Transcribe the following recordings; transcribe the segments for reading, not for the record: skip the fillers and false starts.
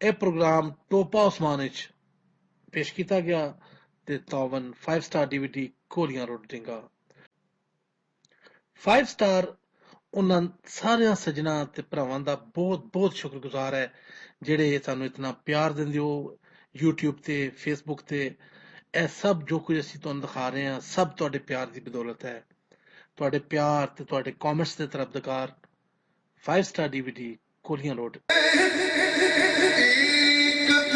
ਇਹ ਪ੍ਰੋਗਰਾਮ ਟੋਪਾ ਉਸਮਾਨ ਵਿੱਚ ਪੇਸ਼ ਕੀਤਾ ਗਿਆ ਤੇ ਤਾਵਨ 5 ਸਟਾਰ DVD ਕੋਲੀਆਂ ਰੋਟਿੰਗਾ। 5 ਸਟਾਰ ਉਹਨਾਂ ਸਾਰਿਆਂ ਸੱਜਣਾ ਤੇ ਭਰਾਵਾਂ ਦਾ ਬਹੁਤ ਬਹੁਤ ਸ਼ੁਕਰਗੁਜ਼ਾਰ ਹੈ ਜਿਹੜੇ ਸਾਨੂੰ ਇਤਨਾ ਪਿਆਰ ਦਿੰਦੇ ਹੋ YouTube ਤੇ Facebook ਤੇ। ਇਹ ਸਭ ਜੋ ਕੁਝ ਅਸੀਂ ਤੁਹਾਨੂੰ ਦਿਖਾ ਰਹੇ ਹਾਂ ਸਭ ਤੁਹਾਡੇ ਪਿਆਰ ਦੀ ਬਦੌਲਤ ਹੈ। ਤੁਹਾਡੇ ਪਿਆਰ ਤੇ ਤੁਹਾਡੇ ਕਮੈਂਟਸ ਦੇ ਤਰਫਦਾਰ 5 ਸਟਾਰ DVD ਕੋਲੀਆਂ ਰੋਟ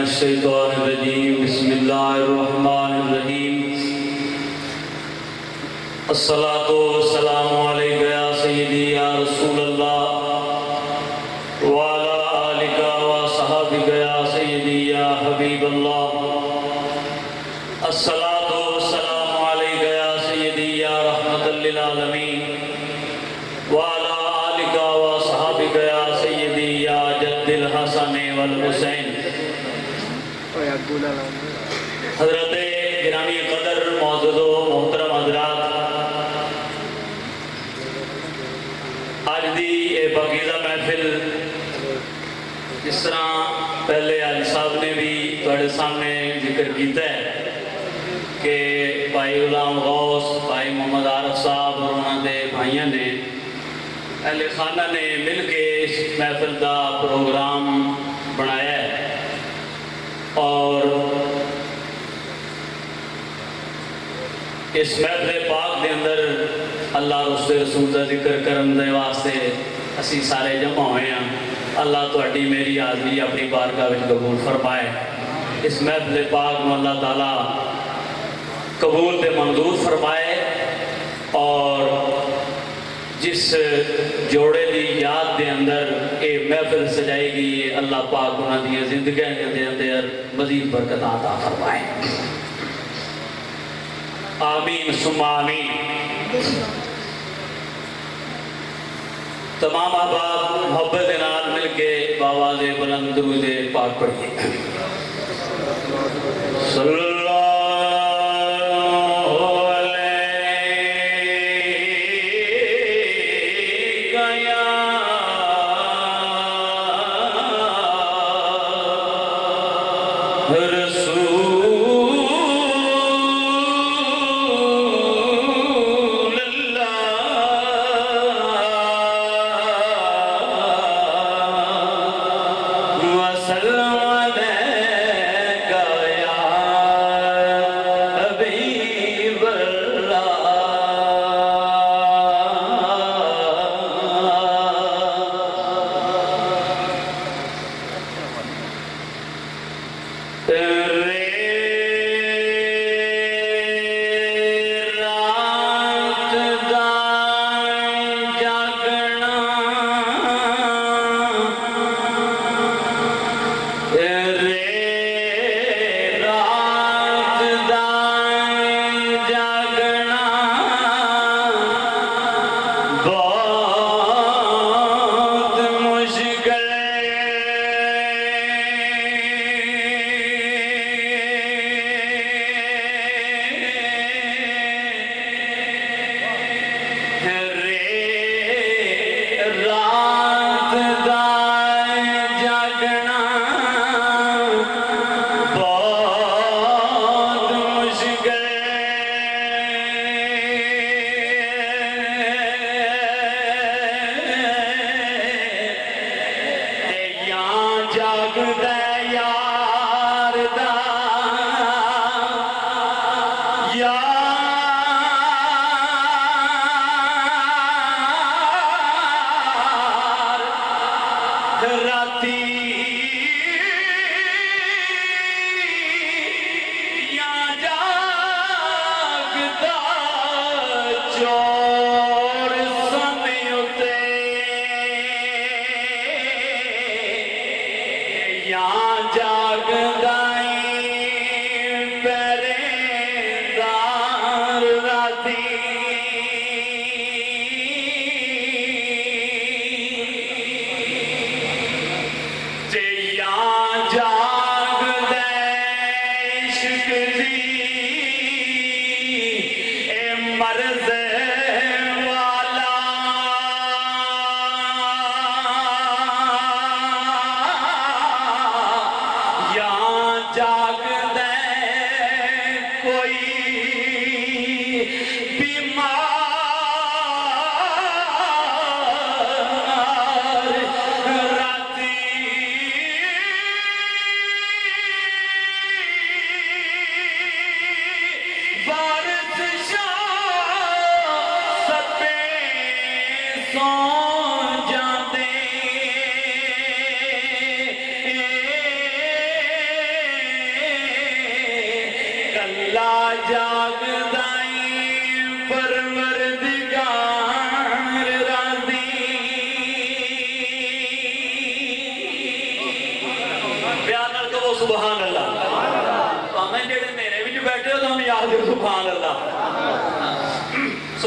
الشیطان الرجیم بسم اللہ الرحمن الرحیم الصلاۃ والسلام علیک یا سیدی یا رسول اللہ وعلی آلک وصحبک یا سیدی یا حبیب اللہ الصلاۃ والسلام علیک یا سیدی یا رحمت للعالمین وعلی آلک وصحبک یا سیدی یا جد الحسن والحسین۔ حضرت گرامی قدر معزز و محترم حضرات، آج دی اے پاکیزہ محفل جس طرح پہلے علی صاحب نے بھی تھوڑے سامنے ذکر کیتا ہے کہ بھائی غلام غوث، بھائی محمد عارف صاحب اور انہوں نے بھائیاں نے اہل خانہ نے مل کے اس محفل کا پروگرام بنایا ہے، اور اس محفل پاک کے اندر اللہ اور اس کے رسول کا ذکر کرنے دے واسطے اسی سارے جمع ہوئے ہیں۔ اللہ تہاڈی میری حاضری اپنی بارگاہ وچ قبول فرمائے۔ اس محفل پاک کو اللہ تعالیٰ قبول تے منظور فرمائے، اور جس جوڑے دی یاد دے اندر اے محفل سجائی گئی ہے، اللہ پاک انہاں دی زندگیاں دے اندر مزید برکت عطا فرمائے۔ آمین ثم آمین۔ تمام احباب محبت دے نال مل کے بآواز بلند درود پاک پڑھیے۔ صلی اللہ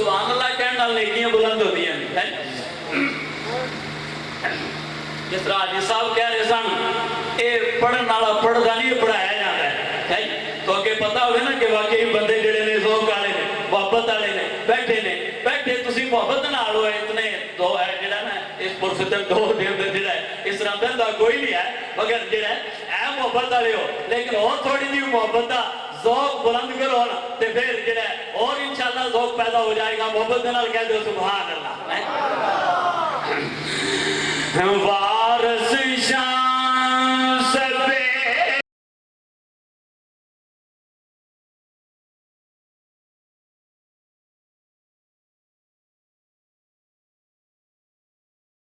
سبحان اللہ کہنے نال نیکیاں بلند ہوتی ہیں. جس طرح حاجی صاحب کہہ رہے سن یہ پڑھن والا پڑھتا نہیں پڑھایا جاتا ہے. تو اگے پتا ہوگا نا کہ واقعی بندے جڑے نے ذوق والے نے محبت والے نے بیٹھے تسی محبت نال ہوئے اتنے دو ہے جڑا نا اس پرفتن دو دے اندر جڑا ہے اس طرح بندہ کوئی نہیں ہے مگر جڑا ہے محبت والے ہو لیکن اور تھوڑی جی محبت دا ذوق بلند کرو نا تے پھر جڑا ہے اور انشاءاللہ ذوق پیدا ہو جائے گا. محبت نال کہہ دو سبحان اللہ. وارث شان